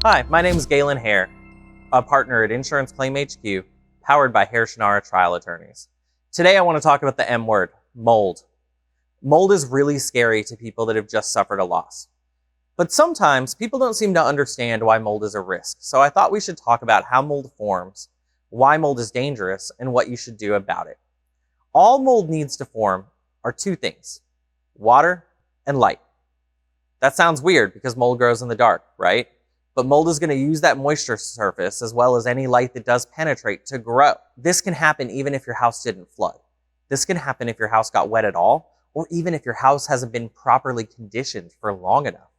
Hi, my name is Galen Hare, a partner at Insurance Claim HQ, powered by Hare Shannara Trial Attorneys. Today I want to talk about the M word, mold. Mold is really scary to people that have just suffered a loss. But sometimes people don't seem to understand why mold is a risk, so I thought we should talk about how mold forms, why mold is dangerous, and what you should do about it. All mold needs to form are two things: water and light. That sounds weird because mold grows in the dark, right? But mold is going to use that moisture surface as well as any light that does penetrate to grow. This can happen even if your house didn't flood. This can happen if your house got wet at all, or even if your house hasn't been properly conditioned for long enough.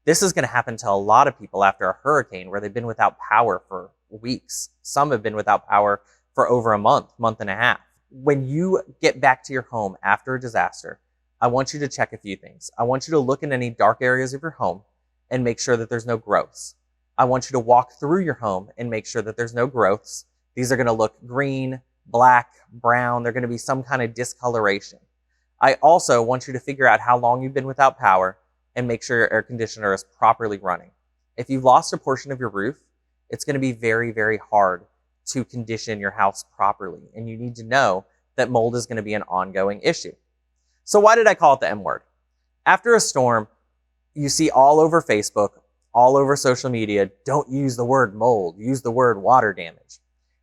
This is going to happen to a lot of people after a hurricane where they've been without power for weeks. Some have been without power for over a month and a half. When you get back to your home after a disaster, I want you to check a few things. I want you to look in any dark areas of your home and make sure that there's no growths. I want you to walk through your home and make sure that there's no growths. These are going to look green, black, brown. They're going to be some kind of discoloration. I also want you to figure out how long you've been without power and make sure your air conditioner is properly running. If you've lost a portion of your roof, it's going to be very, very hard to condition your house properly. And you need to know that mold is going to be an ongoing issue. So why did I call it the M word? After a storm, you see all over Facebook, all over social media, don't use the word mold, use the word water damage.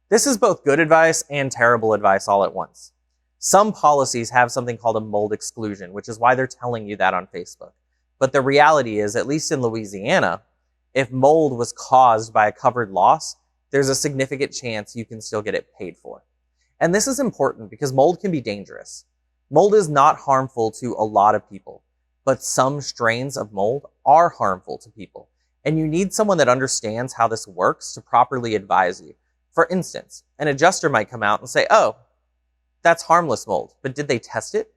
This is both good advice and terrible advice all at once. Some policies have something called a mold exclusion, which is why they're telling you that on Facebook. But the reality is, at least in Louisiana, if mold was caused by a covered loss, there's a significant chance you can still get it paid for. And this is important because mold can be dangerous. Mold is not harmful to a lot of people, but some strains of mold are harmful to people. And you need someone that understands how this works to properly advise you. For instance, an adjuster might come out and say, oh, that's harmless mold, but did they test it?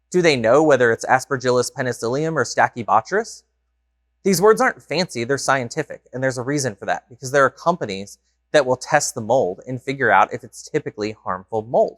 Do they know whether it's Aspergillus penicillium or Stachybotrys? These words aren't fancy, they're scientific, and there's a reason for that, because there are companies that will test the mold and figure out if it's typically harmful mold.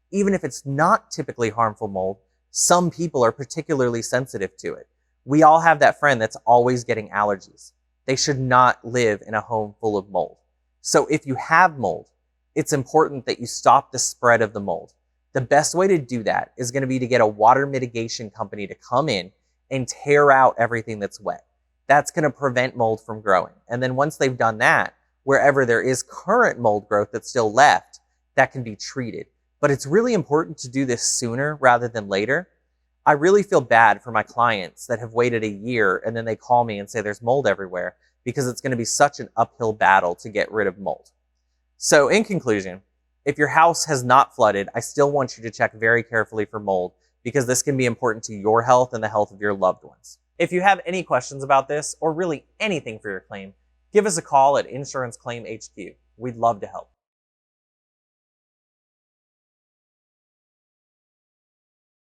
Even if it's not typically harmful mold, some people are particularly sensitive to it. We all have that friend that's always getting allergies. They should not live in a home full of mold. So if you have mold, it's important that you stop the spread of the mold. The best way to do that is going to be to get a water mitigation company to come in and tear out everything that's wet. That's going to prevent mold from growing. And then once they've done that, wherever there is current mold growth that's still left, that can be treated. But it's really important to do this sooner rather than later. I really feel bad for my clients that have waited a year and then they call me and say there's mold everywhere, because it's going to be such an uphill battle to get rid of mold. So in conclusion, if your house has not flooded, I still want you to check very carefully for mold, because this can be important to your health and the health of your loved ones. If you have any questions about this or really anything for your claim, give us a call at Insurance Claim HQ. We'd love to help.